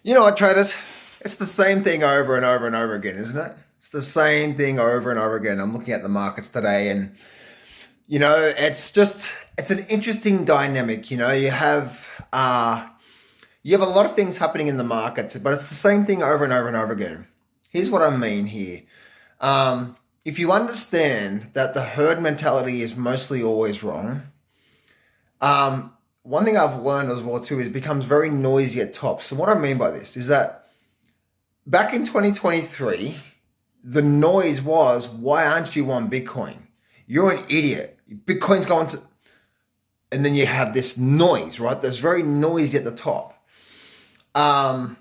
You know what, traders? It's the same thing over and over and over again, isn't it? It's the same thing over and over again. I'm looking at the markets today and, it's an interesting dynamic. You have a lot of things happening in the markets, but it's the same thing over and over and over again. Here's what I mean here. If you understand that the herd mentality is mostly always wrong, one thing I've learned as well too is it becomes very noisy at top. So what I mean by this is that back in 2023, the noise was, why aren't you on Bitcoin? You're an idiot. Bitcoin's going to, and then you have this noise, right? That's very noisy at the top. And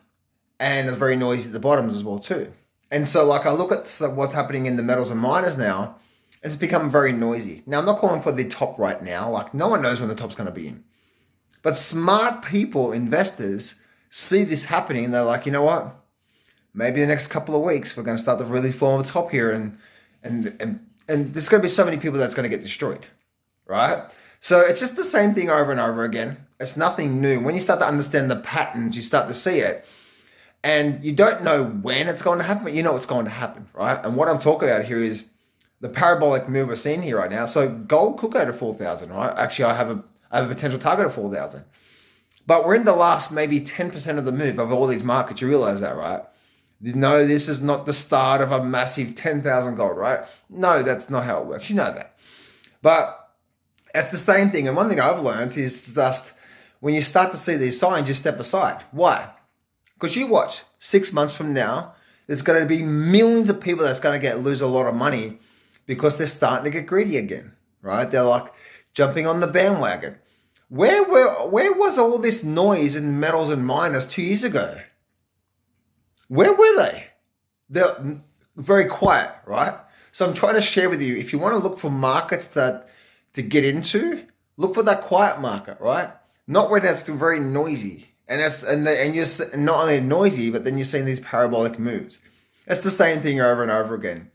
it's very noisy at the bottoms as well too. And so like I look at what's happening in the metals and miners now, and it's become very noisy. Now I'm not calling for the top right now. Like no one knows when the top's going to be in. But smart people, investors, see this happening and they're like, you know what? Maybe the next couple of weeks we're going to start to really form the top here, and there's going to be so many people that's going to get destroyed, right? So it's just the same thing over and over again. It's nothing new. When you start to understand the patterns, you start to see it, and you don't know when it's going to happen, but you know it's going to happen, right? And what I'm talking about here is the parabolic move we're seeing here right now. So gold could go to 4,000, right? Actually, I have a potential target of 4,000. But we're in the last maybe 10% of the move of all these markets. You realize that, right? No, this is not the start of a massive 10,000 gold, right? No, that's not how it works. You know that. But it's the same thing. And one thing I've learned is just when you start to see these signs, you step aside. Why? Because you watch 6 months from now, there's going to be millions of people that's going to lose a lot of money because they're starting to get greedy again, right? They're like jumping on the bandwagon. Where was all this noise in metals and miners 2 years ago? Where were they? They're very quiet, right? So I'm trying to share with you, if you want to look for markets to get into, look for that quiet market, right? Not where that's very noisy. And you're not only noisy, but then you're seeing these parabolic moves. It's the same thing over and over again.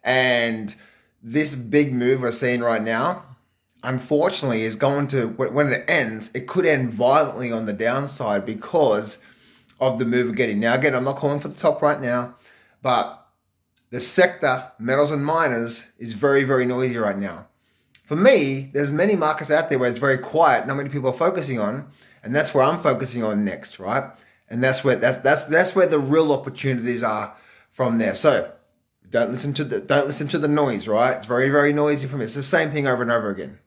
And this big move we're seeing right now, unfortunately, is going to, when it ends, it could end violently on the downside because of the move we're getting. Now, again, I'm not calling for the top right now, but the sector, metals and miners, is very, very noisy right now. For me, there's many markets out there where it's very quiet, not many people are focusing on, and that's where I'm focusing on next, right? And that's where the real opportunities are from there. So don't listen to the noise, right? It's very, very noisy for me. It's the same thing over and over again.